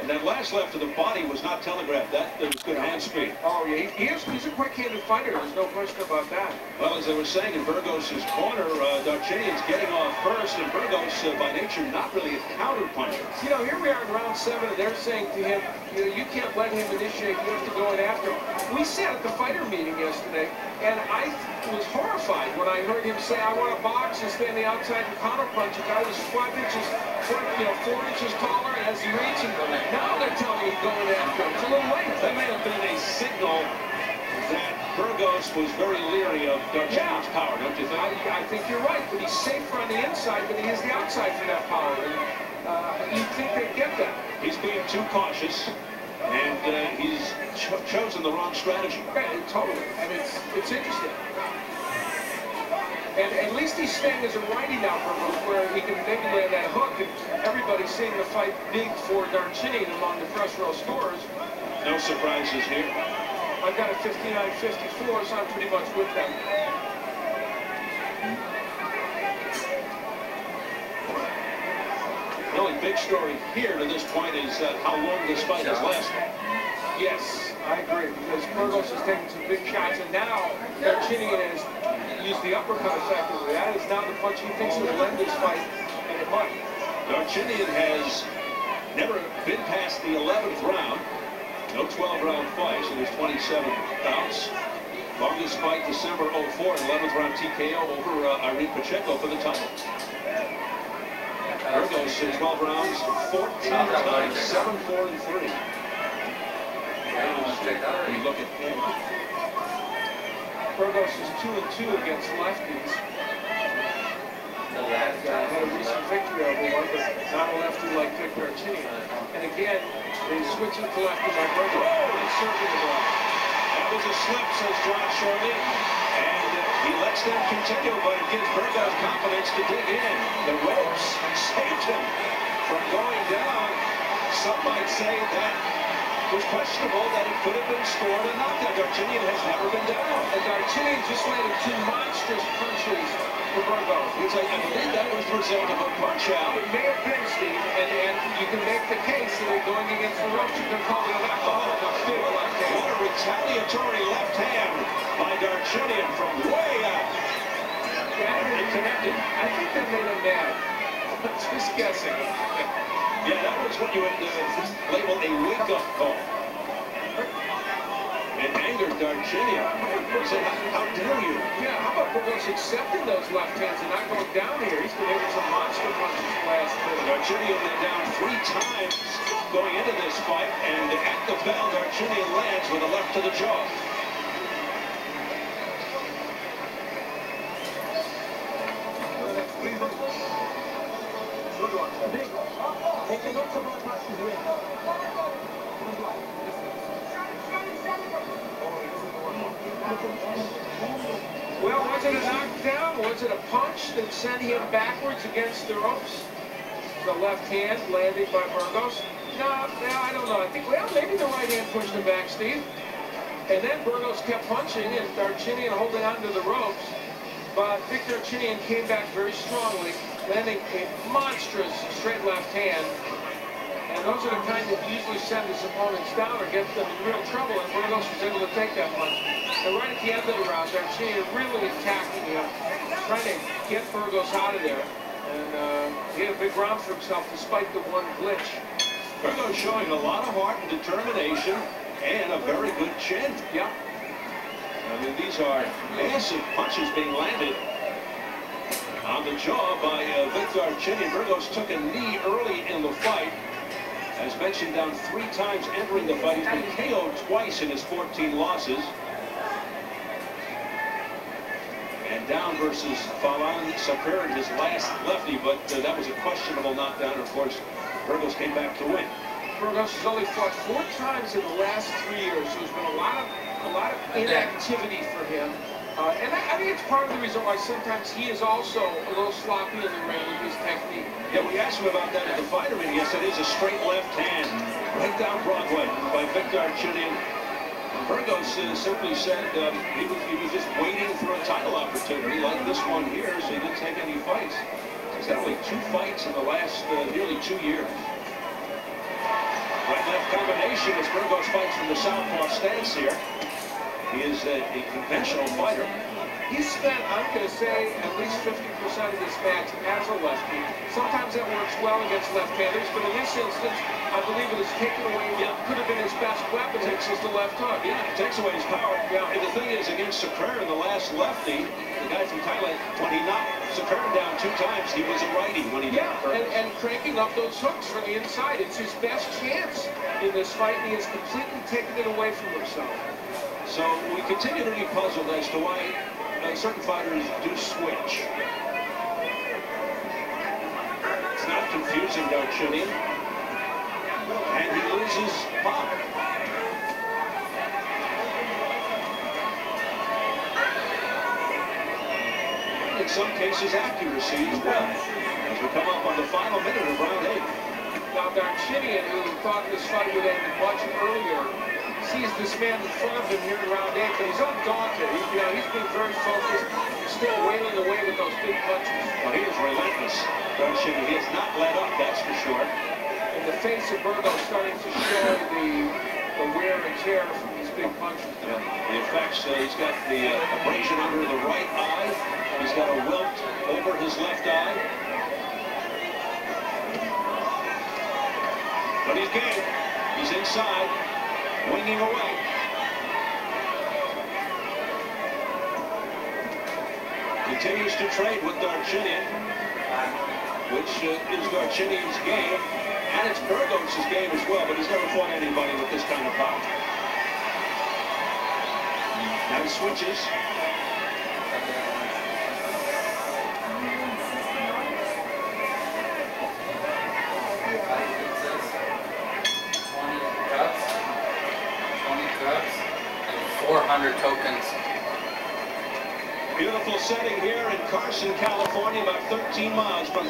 And that last left to the body was not telegraphed. That was good hand speed. Oh, yeah, he's a quick-handed fighter. There's no question about that. Well, as they were saying in Burgos' corner, Darchinyan's getting off first, and Burgos, by nature, not really a counter-puncher. You know, here we are in round 7, and they're saying to him, you can't let him initiate. You have to go in after him. We sat at the fighter meeting yesterday, and I was horrified when I heard him say, I want to box and stand the outside and counter-punch. A guy was 4 inches taller and has reach. Now they're telling me going after him. It's a little late. That may have been a signal that Burgos was very leery of Darchinyan's power, don't you think? I think you're right, but he's safer on the inside, but he has the outside for that power. And you'd think they'd get that. He's being too cautious, and he's chosen the wrong strategy. Yeah, totally. And it's interesting. And at least he's staying as a righty now, Burgos, where he can maybe land that hook, and everybody's seeing the fight big for Darchinyan among the first row scorers. No surprises here. I've got a 59-54, so I'm pretty much with them. The only big story here to this point is how long this fight has lasted. Yes, I agree, because Burgos has taken some big shots, and now Darchinyan has used the uppercut effectively. That is now the punch he thinks will end this fight, and it might. Darchinyan has never been past the 11th round. No 12-round fights in his 27 bouts. Longest fight, December 04, 11th round TKO over Irene Pacheco for the title. Burgos in 12 rounds, 14 times, 7-4-3. We look at him. Burgos is 2-2 against lefties. Had a recent victory over one, but not a lefty like Vic Darchinyan. And again, he's switching to lefty like Burgos. He's serving the ball. That was a slip, says John Shorley. And he lets them continue, but it gives Burgos confidence to dig in. The ropes saved him from going down. Some might say that was questionable, that it could have been scored or not. That Darchinyan has never been down. And Darchinyan just landed 2 monstrous punches for Burgos. I believe that was the result of a punch out. It may have been, Steve, and you can make the case that they're going against the ropes. You can call it a left hook, a big left hand. What a retaliatory left hand by Darchinyan from way out. Yeah, It connected. I think that made him mad. Just guessing. Yeah, that was what you would label a wake-up call. It angered Darchinyan. He said, how dare you? Yeah, how about Burgos accepting those left hands and not going down here? He's been able some monster punches last minute. Darchinyan went down 3 times going into this fight, and at the bell, Darchinyan lands with a left to the jaw. Well, was it a knockdown? Was it a punch that sent him backwards against the ropes? The left hand landed by Burgos? No, I don't know. I think, well, maybe the right hand pushed him back, Steve. And then Burgos kept punching, and Darchinyan holding onto the ropes. But Vic Darchinyan came back very strongly, landing a monstrous straight left hand. And those are the kind that usually send his opponents down or get them in real trouble, and Burgos was able to take that punch. And right at the end of the round, Darchinyan really attacking him, trying to get Burgos out of there. And he had a big round for himself despite the one glitch. Burgos showing a lot of heart and determination and a very good chin. Yeah. I mean, these are massive punches being landed on the jaw by Vic Darchinyan. Burgos took a knee early in the fight. As mentioned, down 3 times entering the fight. He's been KO'd twice in his 14 losses. And down versus Falan Saperin, his last lefty, but that was a questionable knockdown. Of course, Burgos came back to win. Burgos has only fought 4 times in the last 3 years, so there's been a lot of inactivity for him. And I think it's part of the reason why sometimes he is also a little sloppy in the ring with his technique. Yeah, we asked him about that at the fighter meeting. Yes, it is a straight left hand right down Broadway by Vic Darchinyan. Burgos simply said he was just waiting for a title opportunity like this one here, so he didn't take any fights. He's had only 2 fights in the last nearly 2 years. Right determination as Burgos fights from the southpaw stance here. He is a conventional fighter. He spent, I'm going to say, at least 50% of this match as a lefty. Sometimes that works well against left-handers, but in this instance, I believe it has taken away what could have been his best weapon, which is the left hook. Yeah, it takes away his power. Yeah. And the thing is, against Sakura, the last lefty, the guy from Thailand, when he knocked Sakura down 2 times, he was a righty when he did it. And cranking up those hooks from the inside. It's his best chance in this fight, and he has completely taken it away from himself. So we continue to be puzzled as to why certain fighters do switch. It's not confusing, Darchinyan. And he loses pop. In some cases, accuracy as well. As we come up on the final minute of round 8. Now, Darchinyan, who thought this fight would end much earlier, sees this man in front of him here in round 8, but he's undaunted. He's been very focused, still wailing away with those big punches. Well, he is relentless, Darchinyan. He has not let up, that's for sure. And the face of Burgos starting to show the wear and tear from these big punches. Yeah. The effects, he's got the abrasion under the right eye. He's got a welt over his left eye. But he's game. He's inside. Winging away. Continues to trade with Darchinyan, which is Darchinyan's game, and it's Burgos' game as well, but he's never fought anybody with this kind of power. Now he switches. And 400 tokens. Beautiful setting here in Carson, California, about 13 miles from